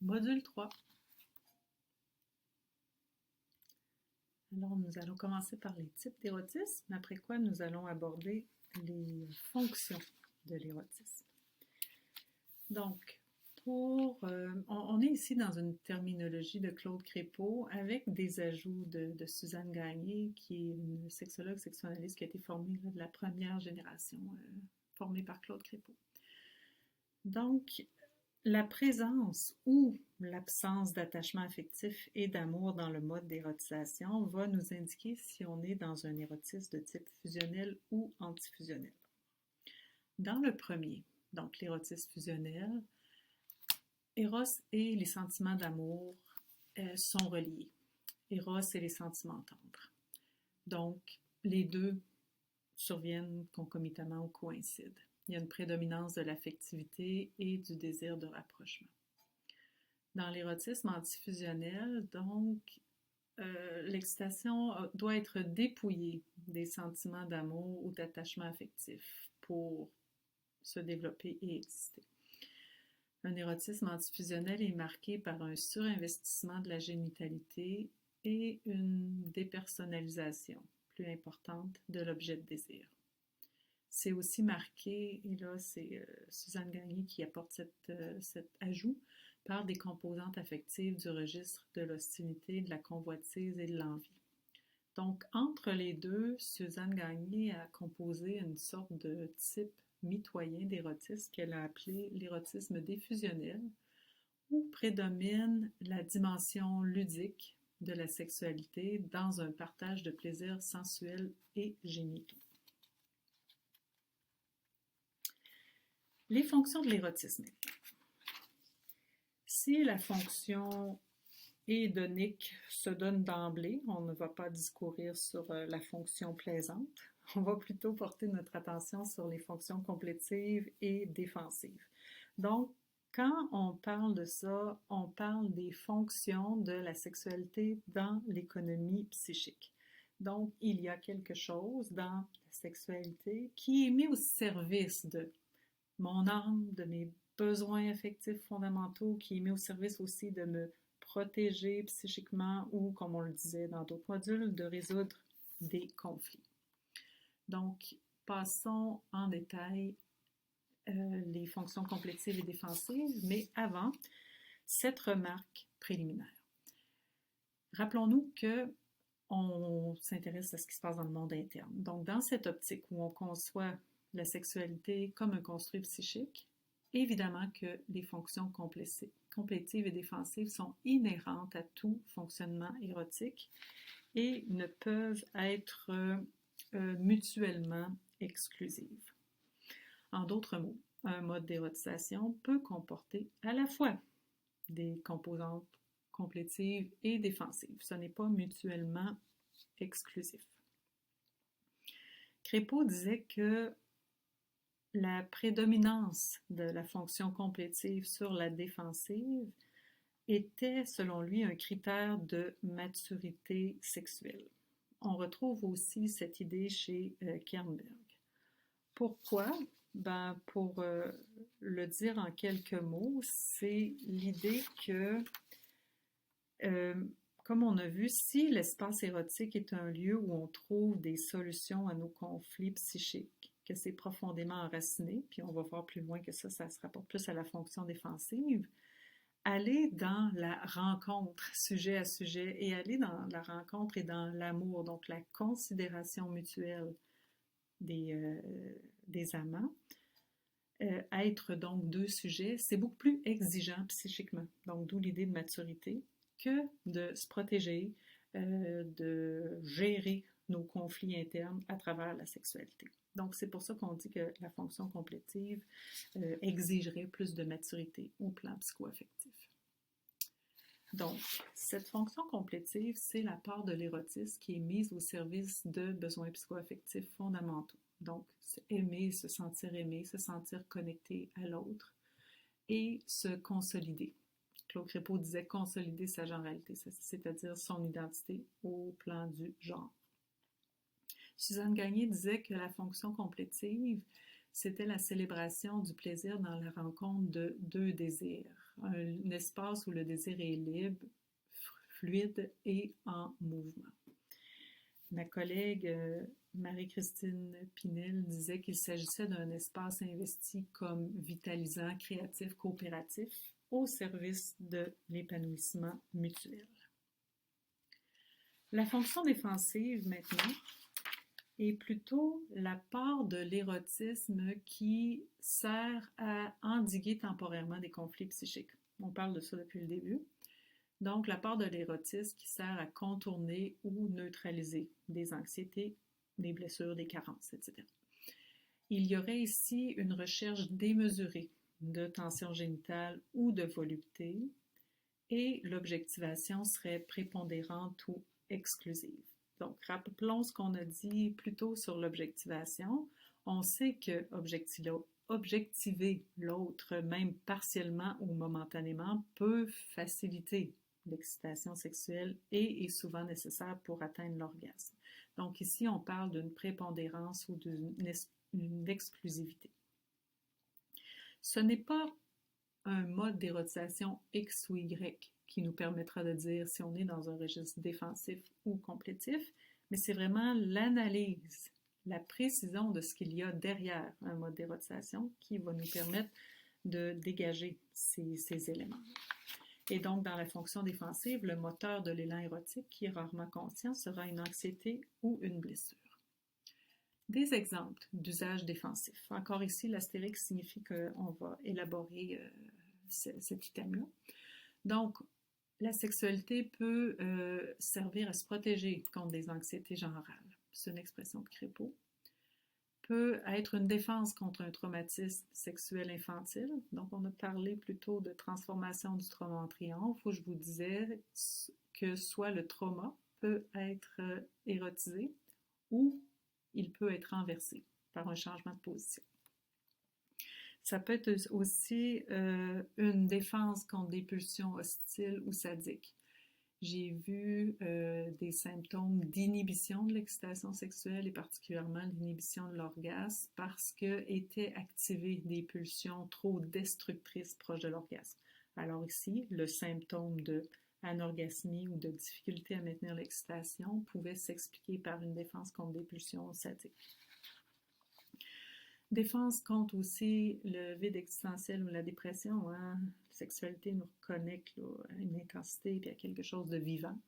Module 3. Alors, nous allons commencer par les types d'érotisme, après quoi nous allons aborder les fonctions de l'érotisme. Donc, on est ici dans une terminologie de Claude Crépeau avec des ajouts de Suzanne Gagné, qui est une sexologue sexuanalyste qui a été formée de la première génération, formée par Claude Crépeau. Donc, la présence ou l'absence d'attachement affectif et d'amour dans le mode d'érotisation va nous indiquer si on est dans un érotisme de type fusionnel ou antifusionnel. Dans le premier, donc l'érotisme fusionnel, Eros et les sentiments d'amour sont reliés. Eros et les sentiments tendres. Donc, les deux surviennent concomitamment ou coïncident. Il y a une prédominance de l'affectivité et du désir de rapprochement. Dans l'érotisme antifusionnel, donc, l'excitation doit être dépouillée des sentiments d'amour ou d'attachement affectif pour se développer et exister. Un érotisme antifusionnel est marqué par un surinvestissement de la génitalité et une dépersonnalisation plus importante de l'objet de désir. C'est aussi marqué, et là c'est Suzanne Gagné qui apporte cet ajout, par des composantes affectives du registre de l'hostilité, de la convoitise et de l'envie. Donc, entre les deux, Suzanne Gagné a composé une sorte de type mitoyen d'érotisme qu'elle a appelé l'érotisme défusionnel, où prédomine la dimension ludique de la sexualité dans un partage de plaisirs sensuels et génitaux. Les fonctions de l'érotisme. Si la fonction hédonique se donne d'emblée, on ne va pas discourir sur la fonction plaisante, on va plutôt porter notre attention sur les fonctions complétives et défensives. Donc, quand on parle de ça, on parle des fonctions de la sexualité dans l'économie psychique. Donc, il y a quelque chose dans la sexualité qui est mis au service de mon âme, de mes besoins affectifs fondamentaux, qui est mis au service aussi de me protéger psychiquement ou, comme on le disait dans d'autres modules, de résoudre des conflits. Donc, passons en détail les fonctions complétives et défensives, mais avant, cette remarque préliminaire. Rappelons-nous que on s'intéresse à ce qui se passe dans le monde interne. Donc, dans cette optique où on conçoit la sexualité comme un construit psychique, évidemment que les fonctions complétives et défensives sont inhérentes à tout fonctionnement érotique et ne peuvent être mutuellement exclusives. En d'autres mots, un mode d'érotisation peut comporter à la fois des composantes complétives et défensives. Ce n'est pas mutuellement exclusif. Crépeau disait que la prédominance de la fonction complétive sur la défensive était, selon lui, un critère de maturité sexuelle. On retrouve aussi cette idée chez Kernberg. Pourquoi? Pour le dire en quelques mots, c'est l'idée que, comme on a vu, si l'espace érotique est un lieu où on trouve des solutions à nos conflits psychiques, que c'est profondément enraciné, puis on va voir plus loin que ça se rapporte plus à la fonction défensive, aller dans la rencontre, sujet à sujet, et aller dans la rencontre et dans l'amour, donc la considération mutuelle des amants, être donc deux sujets, c'est beaucoup plus exigeant psychiquement, donc d'où l'idée de maturité, que de se protéger, de gérer nos conflits internes à travers la sexualité. Donc, c'est pour ça qu'on dit que la fonction complétive exigerait plus de maturité au plan psycho-affectif. Donc, cette fonction complétive, c'est la part de l'érotisme qui est mise au service de besoins psycho-affectifs fondamentaux. Donc, aimer, se sentir connecté à l'autre et se consolider. Claude Crépeau disait consolider sa genralité, c'est-à-dire son identité au plan du genre. Suzanne Gagné disait que la fonction complétive, c'était la célébration du plaisir dans la rencontre de deux désirs, un espace où le désir est libre, fluide et en mouvement. Ma collègue Marie-Christine Pinel disait qu'il s'agissait d'un espace investi comme vitalisant, créatif, coopératif, au service de l'épanouissement mutuel. La fonction défensive, maintenant, est plutôt la part de l'érotisme qui sert à endiguer temporairement des conflits psychiques. On parle de ça depuis le début. Donc, la part de l'érotisme qui sert à contourner ou neutraliser des anxiétés, des blessures, des carences, etc. Il y aurait ici une recherche démesurée de tension génitale ou de volupté et l'objectivation serait prépondérante ou exclusive. Donc, rappelons ce qu'on a dit plus tôt sur l'objectivation. On sait que objectiver l'autre, même partiellement ou momentanément, peut faciliter l'excitation sexuelle et est souvent nécessaire pour atteindre l'orgasme. Donc ici, on parle d'une prépondérance ou d'une exclusivité. Ce n'est pas un mode d'érotisation X ou Y qui nous permettra de dire si on est dans un registre défensif ou complétif, mais c'est vraiment l'analyse, la précision de ce qu'il y a derrière un mode d'érotisation qui va nous permettre de dégager ces éléments. Et donc, dans la fonction défensive, le moteur de l'élan érotique, qui est rarement conscient, sera une anxiété ou une blessure. Des exemples d'usage défensif. Encore ici, l'astérix signifie qu'on va élaborer cet item-là. Donc, la sexualité peut servir à se protéger contre des anxiétés générales. C'est une expression de Crépeau. Peut être une défense contre un traumatisme sexuel infantile. Donc, on a parlé plutôt de transformation du trauma en triomphe, où je vous disais que soit le trauma peut être érotisé ou il peut être renversé par un changement de position. Ça peut être aussi une défense contre des pulsions hostiles ou sadiques. J'ai vu des symptômes d'inhibition de l'excitation sexuelle et particulièrement l'inhibition de l'orgasme parce qu'étaient activées des pulsions trop destructrices proches de l'orgasme. Alors ici, le symptôme de anorgasmie ou de difficulté à maintenir l'excitation pouvait s'expliquer par une défense contre des pulsions sadiques. Défense contre aussi le vide existentiel ou la dépression. Hein? La sexualité nous reconnecte là, à une intensité et à quelque chose de vivant.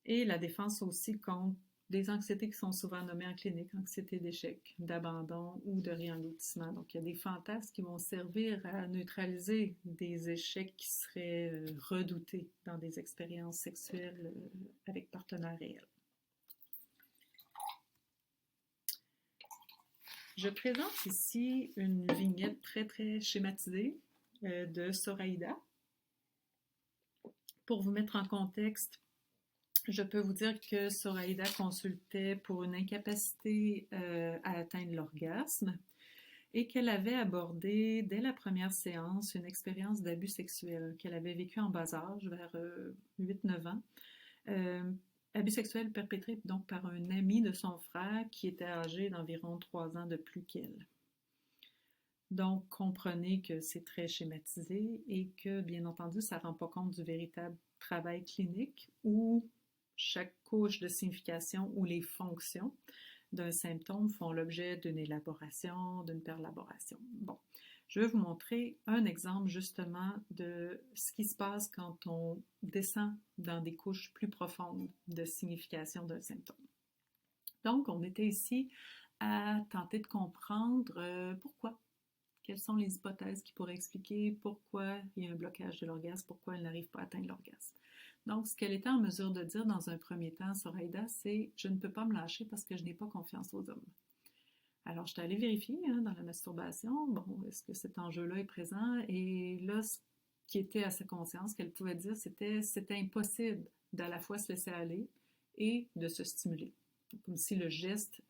Et la défense aussi contre des anxiétés qui sont souvent nommées en clinique, anxiété d'échec, d'abandon ou de réengloutissement. Donc, il y a des fantasmes qui vont servir à neutraliser des échecs qui seraient redoutés dans des expériences sexuelles avec partenaires réels. Je présente ici une vignette très, très schématisée de Zoraïda. Pour vous mettre en contexte, je peux vous dire que Zoraïda consultait pour une incapacité à atteindre l'orgasme et qu'elle avait abordé dès la première séance une expérience d'abus sexuel qu'elle avait vécu en bas âge, vers 8-9 ans. Abus sexuel perpétré donc par un ami de son frère qui était âgé d'environ 3 ans de plus qu'elle. Donc, comprenez que c'est très schématisé et que, bien entendu, ça ne rend pas compte du véritable travail clinique où chaque couche de signification ou les fonctions d'un symptôme font l'objet d'une élaboration, d'une perlaboration. Bon, je vais vous montrer un exemple justement de ce qui se passe quand on descend dans des couches plus profondes de signification d'un symptôme. Donc, on était ici à tenter de comprendre pourquoi. Quelles sont les hypothèses qui pourraient expliquer pourquoi il y a un blocage de l'orgasme, pourquoi elle n'arrive pas à atteindre l'orgasme. Donc, ce qu'elle était en mesure de dire dans un premier temps, Zoraïda, c'est « je ne peux pas me lâcher parce que je n'ai pas confiance aux hommes ». Alors, je suis allée vérifier dans la masturbation, bon, est-ce que cet enjeu-là est présent? Et là, ce qui était à sa conscience, qu'elle pouvait dire, c'était impossible d'à la fois se laisser aller et de se stimuler. Comme si le geste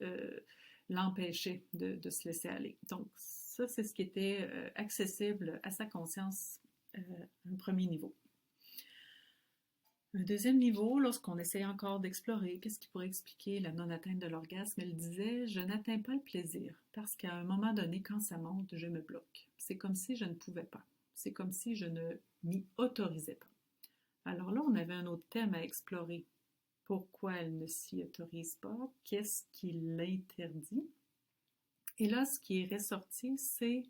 l'empêchait de se laisser aller. Donc, ça, c'est ce qui était accessible à sa conscience à un premier niveau. Un deuxième niveau, lorsqu'on essaye encore d'explorer qu'est-ce qui pourrait expliquer la non-atteinte de l'orgasme, elle disait: je n'atteins pas le plaisir parce qu'à un moment donné, quand ça monte, je me bloque. C'est comme si je ne pouvais pas. C'est comme si je ne m'y autorisais pas. Alors là, on avait un autre thème à explorer. Pourquoi elle ne s'y autorise pas? Qu'est-ce qui l'interdit? Et là, ce qui est ressorti, c'est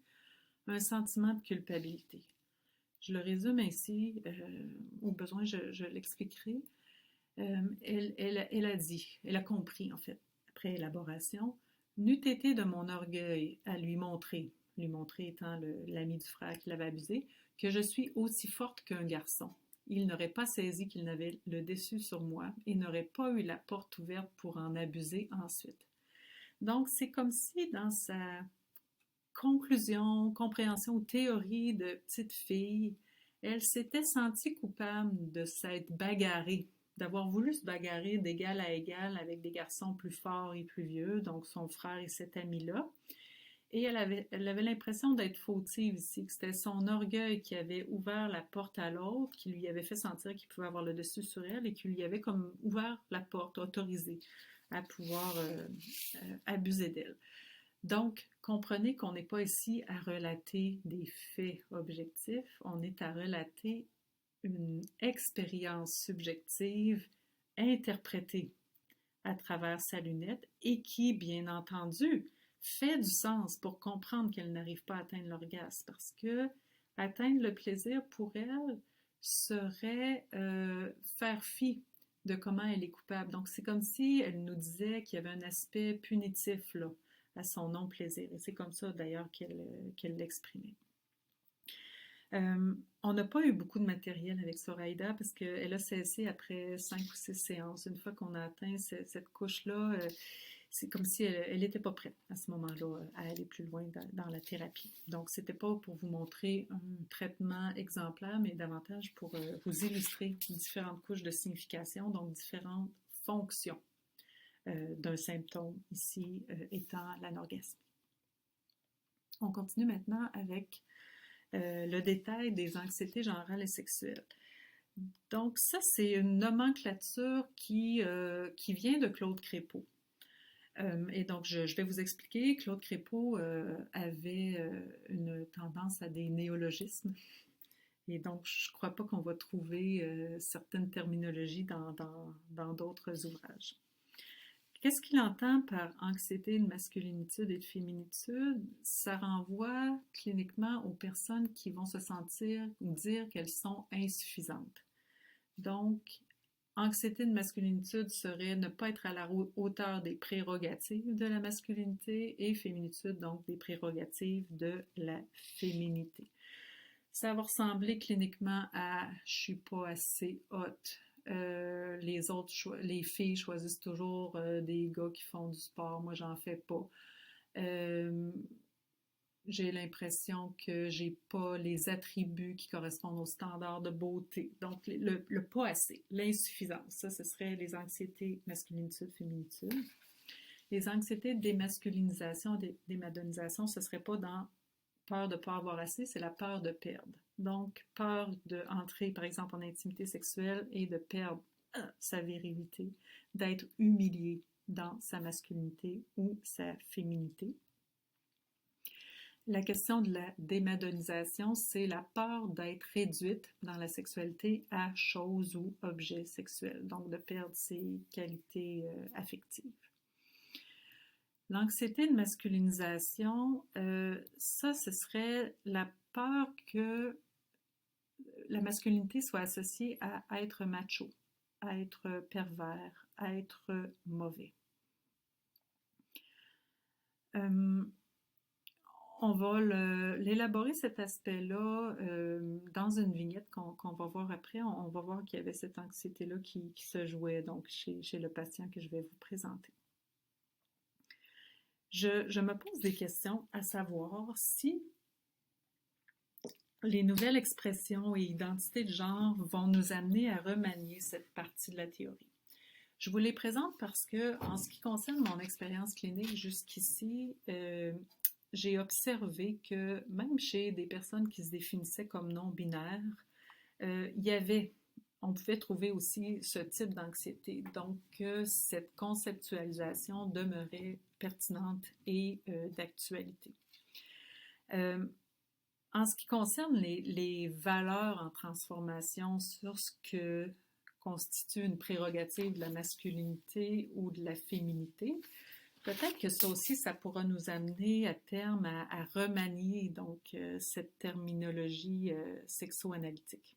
un sentiment de culpabilité. Je le résume ainsi, au besoin, je l'expliquerai. Elle a dit, elle a compris en fait, après élaboration, n'eût été de mon orgueil à lui montrer étant l'ami du frère qui l'avait abusé, que je suis aussi forte qu'un garçon. Il n'aurait pas saisi qu'il n'avait le dessus sur moi et n'aurait pas eu la porte ouverte pour en abuser ensuite. Donc, c'est comme si dans sa conclusion, compréhension ou théorie de petite fille, elle s'était sentie coupable de s'être bagarrée, d'avoir voulu se bagarrer d'égal à égal avec des garçons plus forts et plus vieux, donc son frère et cet ami-là. Et elle avait l'impression d'être fautive ici, que c'était son orgueil qui avait ouvert la porte à l'autre, qui lui avait fait sentir qu'il pouvait avoir le dessus sur elle et qui lui avait comme ouvert la porte, autorisé à pouvoir abuser d'elle. Donc, comprenez qu'on n'est pas ici à relater des faits objectifs, on est à relater une expérience subjective interprétée à travers sa lunette et qui, bien entendu, fait du sens pour comprendre qu'elle n'arrive pas à atteindre l'orgasme parce que atteindre le plaisir pour elle serait faire fi de comment elle est coupable. Donc, c'est comme si elle nous disait qu'il y avait un aspect punitif là, à son non-plaisir. Et c'est comme ça d'ailleurs qu'elle l'exprimait. On n'a pas eu beaucoup de matériel avec Zoraïda parce qu'elle a cessé après 5 ou 6 séances. Une fois qu'on a atteint cette couche-là, c'est comme si elle n'était pas prête à ce moment-là à aller plus loin dans la thérapie. Donc, c'était pas pour vous montrer un traitement exemplaire, mais davantage pour vous illustrer différentes couches de signification, donc différentes fonctions d'un symptôme, ici étant l'anorgasme. On continue maintenant avec le détail des anxiétés générales et sexuelles. Donc ça, c'est une nomenclature qui vient de Claude Crépeau. Et donc, je vais vous expliquer. Claude Crépeau avait une tendance à des néologismes. Et donc, je ne crois pas qu'on va trouver certaines terminologies dans d'autres ouvrages. Qu'est-ce qu'il entend par anxiété de masculinitude et de féminitude? Ça renvoie cliniquement aux personnes qui vont se sentir ou dire qu'elles sont insuffisantes. Donc, anxiété de masculinitude serait ne pas être à la hauteur des prérogatives de la masculinité et féminitude, donc des prérogatives de la féminité. Ça va ressembler cliniquement à « je suis pas assez haute ». Les filles choisissent toujours des gars qui font du sport, moi j'en fais pas. J'ai l'impression que j'ai pas les attributs qui correspondent aux standards de beauté. Donc le pas assez, l'insuffisance, ça ce serait les anxiétés masculinitude, féminitude. Les anxiétés de démasculinisation, démadonisation, ce serait pas dans peur de ne pas avoir assez, c'est la peur de perdre. Donc, peur d'entrer, par exemple, en intimité sexuelle et de perdre sa virilité, d'être humilié dans sa masculinité ou sa féminité. La question de la démadonisation, c'est la peur d'être réduite dans la sexualité à chose ou objet sexuel, donc de perdre ses qualités affectives. L'anxiété de masculinisation, ça, ce serait la peur que la masculinité soit associée à être macho, à être pervers, à être mauvais. On va l'élaborer cet aspect-là dans une vignette qu'on va voir après. On va voir qu'il y avait cette anxiété-là qui se jouait donc chez le patient que je vais vous présenter. Je me pose des questions à savoir si les nouvelles expressions et identités de genre vont nous amener à remanier cette partie de la théorie. Je vous les présente parce que, en ce qui concerne mon expérience clinique jusqu'ici, j'ai observé que même chez des personnes qui se définissaient comme non-binaires, il y avait on pouvait trouver aussi ce type d'anxiété. Donc, cette conceptualisation demeurait pertinente et d'actualité. En ce qui concerne les valeurs en transformation sur ce que constitue une prérogative de la masculinité ou de la féminité, peut-être que ça aussi, ça pourra nous amener à terme à remanier donc cette terminologie sexo-analytique.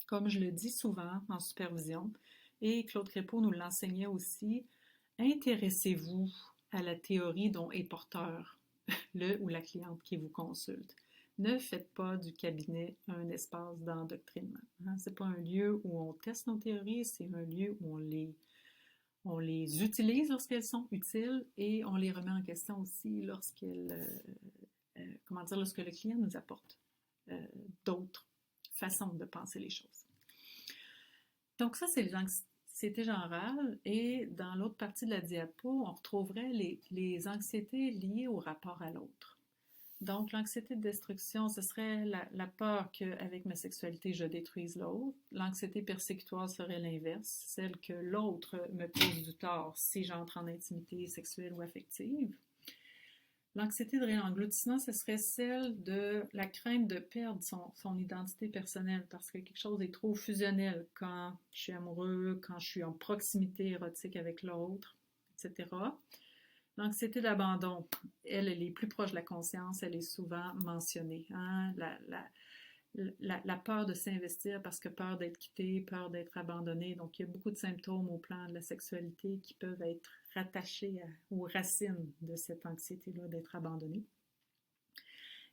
Comme je le dis souvent en supervision, et Claude Crépeau nous l'enseignait aussi, intéressez-vous à la théorie dont est porteur le ou la cliente qui vous consulte. Ne faites pas du cabinet un espace d'endoctrinement. Ce n'est pas un lieu où on teste nos théories, c'est un lieu où on les utilise lorsqu'elles sont utiles et on les remet en question aussi lorsque le client nous apporte d'autres façons de penser les choses. Donc ça, c'est les anxiétés générales et dans l'autre partie de la diapo, on retrouverait les anxiétés liées au rapport à l'autre. Donc, l'anxiété de destruction, ce serait la peur qu'avec ma sexualité, je détruise l'autre. L'anxiété persécutoire serait l'inverse, celle que l'autre me cause du tort si j'entre en intimité sexuelle ou affective. L'anxiété de réengloutissement, ce serait celle de la crainte de perdre son identité personnelle parce que quelque chose est trop fusionnel quand je suis amoureux, quand je suis en proximité érotique avec l'autre, etc. L'anxiété d'abandon, elle est plus proche de la conscience, elle est souvent mentionnée. La peur de s'investir parce que peur d'être quitté, peur d'être abandonné. Donc, il y a beaucoup de symptômes au plan de la sexualité qui peuvent être rattachés aux racines de cette anxiété-là d'être abandonné.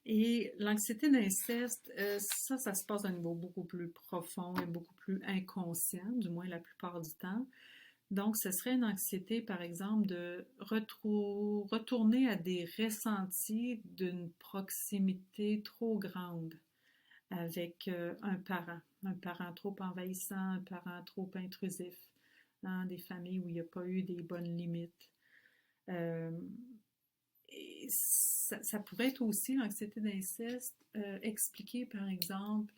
Et l'anxiété d'inceste, ça se passe à un niveau beaucoup plus profond et beaucoup plus inconscient, du moins la plupart du temps. Donc, ce serait une anxiété, par exemple, de retourner à des ressentis d'une proximité trop grande avec un parent trop envahissant, un parent trop intrusif, dans des familles où il n'y a pas eu des bonnes limites. Et ça pourrait être aussi l'anxiété d'inceste expliquée, par exemple,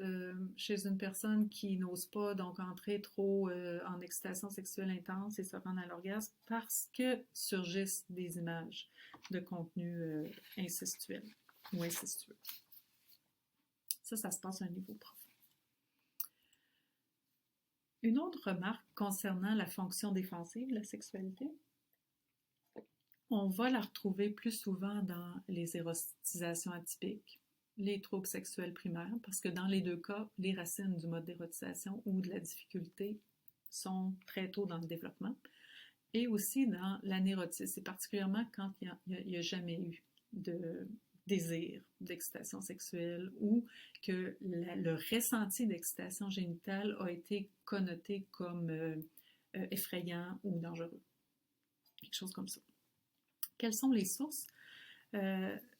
chez une personne qui n'ose pas donc entrer trop en excitation sexuelle intense et se rendre à l'orgasme parce que surgissent des images de contenu incestuel ou incestueux. Ça se passe à un niveau profond. Une autre remarque concernant la fonction défensive de la sexualité, on va la retrouver plus souvent dans les érotisations atypiques, les troubles sexuels primaires, parce que dans les deux cas, les racines du mode d'érotisation ou de la difficulté sont très tôt dans le développement, et aussi dans l'anérotisme, et particulièrement quand il n'y a jamais eu de désir d'excitation sexuelle ou que le ressenti d'excitation génitale a été connoté comme effrayant ou dangereux. Quelque chose comme ça. Quelles sont les sources?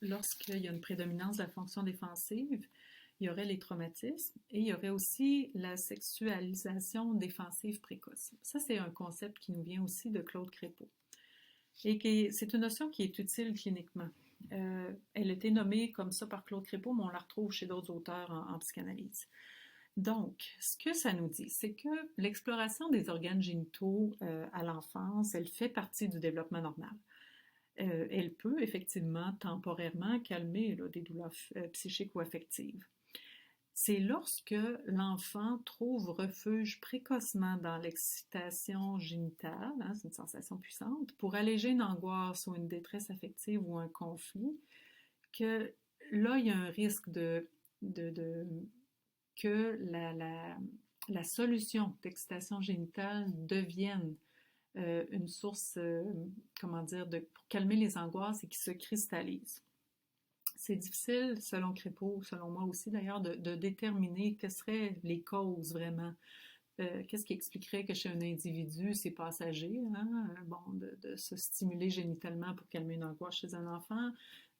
Lorsqu'il y a une prédominance de la fonction défensive, il y aurait les traumatismes et il y aurait aussi la sexualisation défensive précoce. Ça, c'est un concept qui nous vient aussi de Claude Crépeau. Et c'est une notion qui est utile cliniquement. Elle a été nommée comme ça par Claude Crépeau, mais on la retrouve chez d'autres auteurs en psychanalyse. Donc, ce que ça nous dit, c'est que l'exploration des organes génitaux à l'enfance, elle fait partie du développement normal. Elle peut effectivement temporairement calmer des douleurs psychiques ou affectives. C'est lorsque l'enfant trouve refuge précocement dans l'excitation génitale, c'est une sensation puissante, pour alléger une angoisse ou une détresse affective ou un conflit, que là, il y a un risque que la solution d'excitation génitale devienne une source, pour calmer les angoisses et qui se cristallise. C'est difficile, selon Crépeau, selon moi aussi d'ailleurs, de déterminer quelles seraient les causes vraiment. Qu'est-ce qui expliquerait que chez un individu, c'est passager, de se stimuler génitalement pour calmer une angoisse chez un enfant,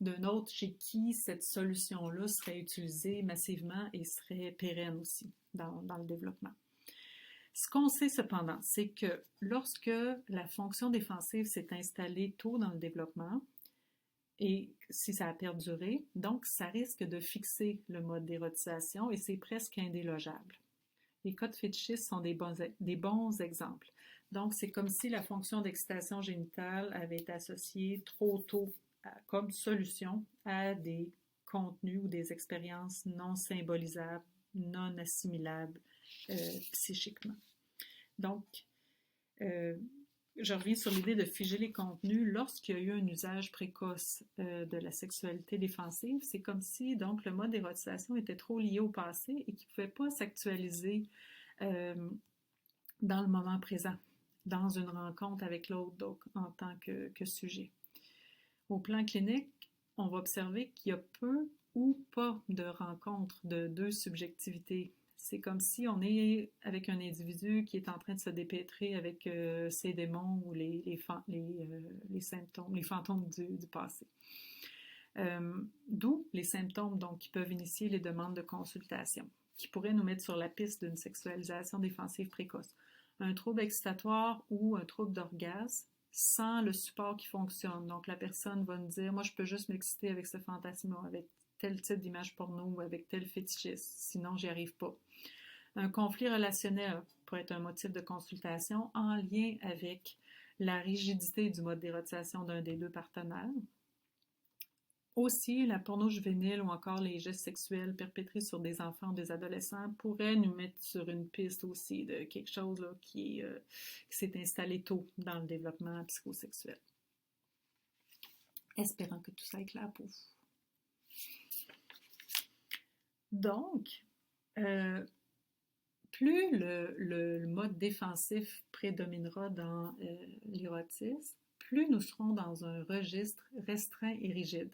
d'un autre chez qui cette solution-là serait utilisée massivement et serait pérenne aussi dans le développement. Ce qu'on sait cependant, c'est que lorsque la fonction défensive s'est installée tôt dans le développement, et si ça a perduré, donc ça risque de fixer le mode d'érotisation et c'est presque indélogeable. Les cas de fétichisme sont des bons exemples. Donc, c'est comme si la fonction d'excitation génitale avait été associée trop tôt comme solution à des contenus ou des expériences non symbolisables, non assimilables psychiquement. Donc, je reviens sur l'idée de figer les contenus lorsqu'il y a eu un usage précoce de la sexualité défensive. C'est comme si donc le mode d'érotisation était trop lié au passé et qu'il ne pouvait pas s'actualiser dans le moment présent, dans une rencontre avec l'autre, donc en tant que sujet. Au plan clinique, on va observer qu'il y a peu ou pas de rencontres de deux subjectivités. C'est comme si on est avec un individu qui est en train de se dépêtrer avec ses démons ou les symptômes, les fantômes du passé. D'où les symptômes donc, qui peuvent initier les demandes de consultation, qui pourraient nous mettre sur la piste d'une sexualisation défensive précoce. Un trouble excitatoire ou un trouble d'orgasme sans le support qui fonctionne. Donc, la personne va me dire, moi, je peux juste m'exciter avec ce fantasme-là, avec tel type d'image porno ou avec tel fétichisme, sinon, j'y arrive pas. Un conflit relationnel pourrait être un motif de consultation en lien avec la rigidité du mode d'érotisation d'un des deux partenaires. Aussi, la porno juvénile ou encore les gestes sexuels perpétrés sur des enfants ou des adolescents pourraient nous mettre sur une piste aussi de quelque chose là, qui s'est installé tôt dans le développement psychosexuel. Espérant que tout ça est clair pour vous. Donc, plus le mode défensif prédominera dans l'érotisme, plus nous serons dans un registre restreint et rigide.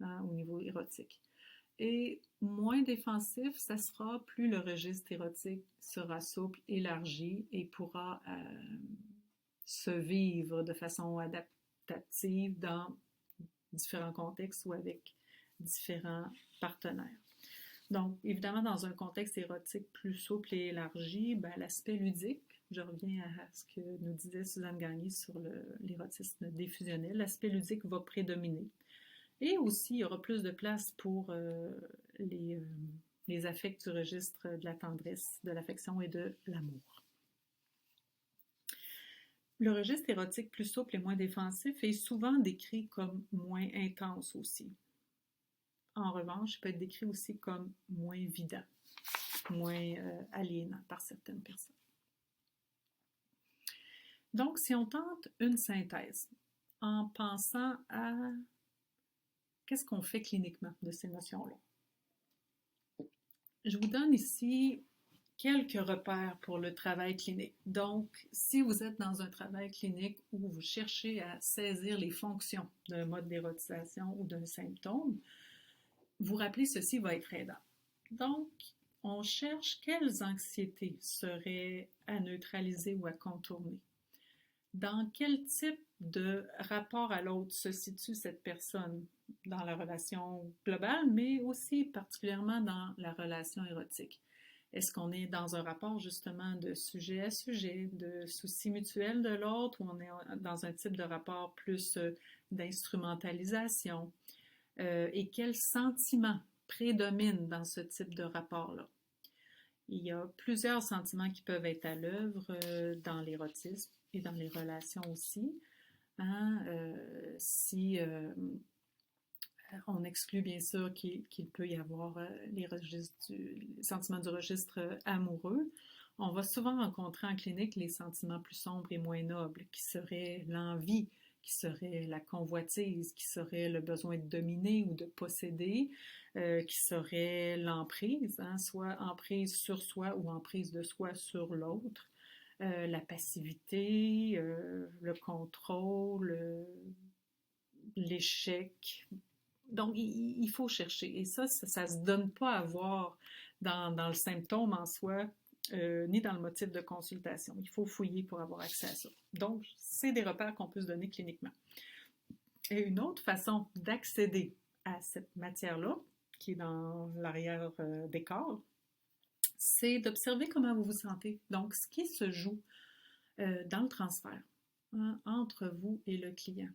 Au niveau érotique. Et moins défensif, ça sera plus le registre érotique sera souple, élargi et pourra se vivre de façon adaptative dans différents contextes ou avec différents partenaires. Donc, évidemment, dans un contexte érotique plus souple et élargi, l'aspect ludique, je reviens à ce que nous disait Suzanne Gagné sur l'érotisme diffusionnel, l'aspect ludique va prédominer. Et aussi, il y aura plus de place pour les affects du registre de la tendresse, de l'affection et de l'amour. Le registre érotique plus souple et moins défensif est souvent décrit comme moins intense aussi. En revanche, il peut être décrit aussi comme moins vidant, moins aliénant par certaines personnes. Donc, si on tente une synthèse en pensant à qu'est-ce qu'on fait cliniquement de ces notions-là? Je vous donne ici quelques repères pour le travail clinique. Donc, si vous êtes dans un travail clinique où vous cherchez à saisir les fonctions d'un mode d'érotisation ou d'un symptôme, vous rappelez ceci va être aidant. Donc, on cherche quelles anxiétés seraient à neutraliser ou à contourner. Dans quel type de rapport à l'autre se situe cette personne dans la relation globale, mais aussi particulièrement dans la relation érotique? Est-ce qu'on est dans un rapport justement de sujet à sujet, de souci mutuel de l'autre, ou on est dans un type de rapport plus d'instrumentalisation? Et quels sentiments prédominent dans ce type de rapport-là? Il y a plusieurs sentiments qui peuvent être à l'œuvre dans l'érotisme et dans les relations aussi. Si on exclut bien sûr qu'il peut y avoir les sentiments du registre amoureux, on va souvent rencontrer en clinique les sentiments plus sombres et moins nobles, qui seraient l'envie, qui serait la convoitise, qui serait le besoin de dominer ou de posséder, qui serait l'emprise, soit emprise sur soi ou emprise de soi sur l'autre, la passivité, le contrôle, l'échec. Donc, il faut chercher. Et ça ne se donne pas à voir dans le symptôme en soi, ni dans le motif de consultation. Il faut fouiller pour avoir accès à ça. Donc, c'est des repères qu'on peut se donner cliniquement. Et une autre façon d'accéder à cette matière-là, qui est dans l'arrière-décor, c'est d'observer comment vous vous sentez. Donc, ce qui se joue dans le transfert entre vous et le client.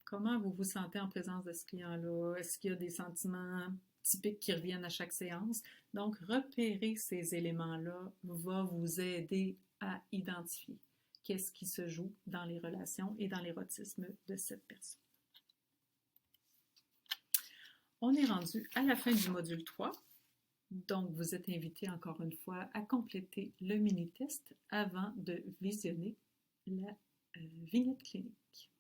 Comment vous vous sentez en présence de ce client-là? Est-ce qu'il y a des sentiments typiques qui reviennent à chaque séance. Donc, repérer ces éléments-là va vous aider à identifier qu'est-ce qui se joue dans les relations et dans l'érotisme de cette personne. On est rendu à la fin du module 3. Donc, vous êtes invité encore une fois à compléter le mini-test avant de visionner la vignette clinique.